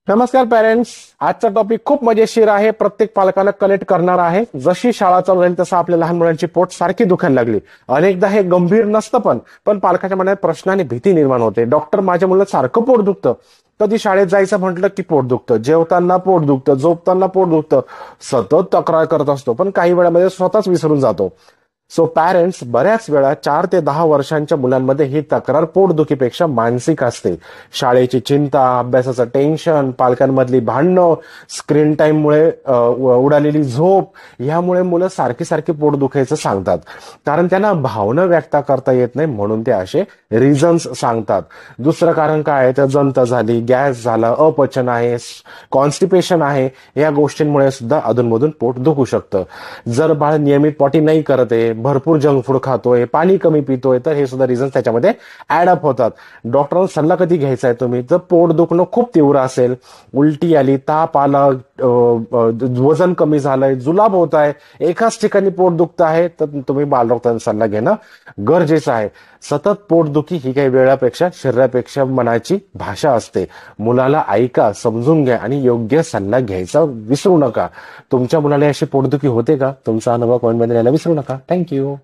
नमस्कार पेरेंट्स. आजचा टॉपिक खूप मजेशीर आहे. प्रत्येक पालकाला कनेक्ट करणार आहे. जशी शाळा चालू झाली तसं आपल्या लहान मुलांची पोट सारखी दुखायला लागली. अनेकदा हे गंभीर नसतं पण पालकाच्या मनात प्रश्न आणि भीती निर्माण होते. डॉक्टर, माझ्या मुलाला सारखं पोट दुखतं. कधी शाळेत जायचं म्हटलं की पोट दुखतं, जेवताना पोट दुखतं, झोपताना पोट दुखतं. सतत तक्रार करत असतो पण काही वेळामध्ये स्वतःच विसरून जातो. सो पॅरेंट्स, बऱ्याच वेळा 4 ते 10 वर्षांच्या मुलांमध्ये ही तक्रार पोटदुखीपेक्षा मानसिक असते. शाळेची चिंता, अभ्यासाचं टेन्शन, पालकांमधली भांडणं, स्क्रीन टाईममुळे उडालेली झोप, यामुळे मुलं सारखी सारखी पोट दुखायचं सांगतात. कारण त्यांना भावना व्यक्त करता येत नाही म्हणून ते असे रिझन्स सांगतात. दुसरं कारण काय आहे तर जंत झाली, गॅस झाला, अपचन आहे, कॉन्स्टिपेशन आहे, या गोष्टींमुळे सुद्धा अधूनमधून पोट दुखू शकतं. जर बाळ नियमित पॉटी नाही करत आहे, भरपूर जंक फूड खातोय, पाणी कमी पितोय, तर हे सुद्धा रिझन त्याच्यामध्ये ऍड अप होतात. डॉक्टरांचा सल्ला कधी घ्यायचा आहे तुम्ही? जर पोट दुखणं खूप तीव्र असेल, उलटी आली, ताप आला, वजन कमी झालंय, जुलाब होत आहे, एकाच ठिकाणी पोट दुखत आहे, तर तुम्ही बालडॉक्टरांचा सल्ला घेणं गरजेचं आहे. सतत पोटदुखी ही काही वेळापेक्षा शरीरापेक्षा मनाची भाषा असते. मुलाला ऐका, समजून घ्या आणि योग्य सल्ला घ्यायचा विसरू नका. तुमच्या मुलाला अशी पोटदुखी होते का? तुमचा अनुभव कमेंटमध्ये लिहायला विसरू नका. थँक्यू.